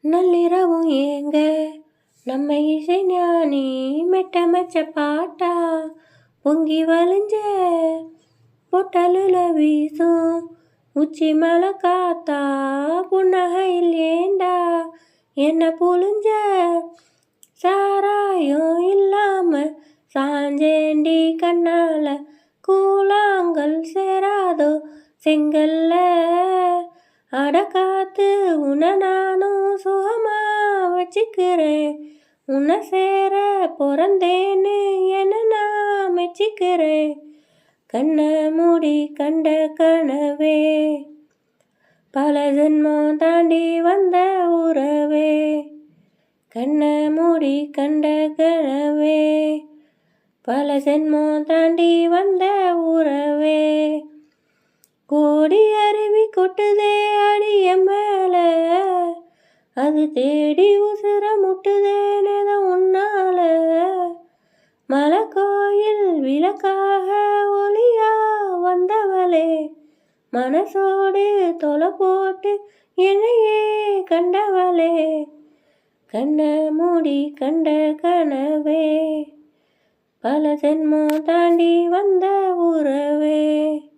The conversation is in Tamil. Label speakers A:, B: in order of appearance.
A: நள்ளிரவும் ஏங்க நம்ம இசை ஞானி மெட்டமச்ச பாட்டா பொங்கி வழிஞ்ச பொட்டலுல வீசும் உச்சி மலை காத்தா புன்னகையில் ஏண்டா என்ன புழிஞ்ச சாராயம் இல்லாம சாஞ்சேண்டி கண்ணால கூழாங்கல் சேராதோ செங்கல்ல அடக்காத்து உன்னை நானும் சுகமா வச்சுக்கிறேன். உன்னை சேர பிறந்தேன்னு என்ன நான் மெச்சிக்கிறேன். கண்ணை மூடி கண்ட கனவே பல ஜென்மம் தாண்டி வந்த உறவே. கண்ணை மூடி கண்ட கனவே பல ஜென்மம் தாண்டி வந்த உறவே. கோடி அருவி கொட்டுதே அடிய மேல அது தேடி உசுர முட்டுதேனேத உன்னால. மலை கோயில் விளக்காக ஒளியா வந்தவளே மனசோடு தொலை போட்டு என்னையே கண்டவளே. கண்ணை மூடி கண்ட கனவே பல ஜென்மம் தாண்டி வந்த உறவே.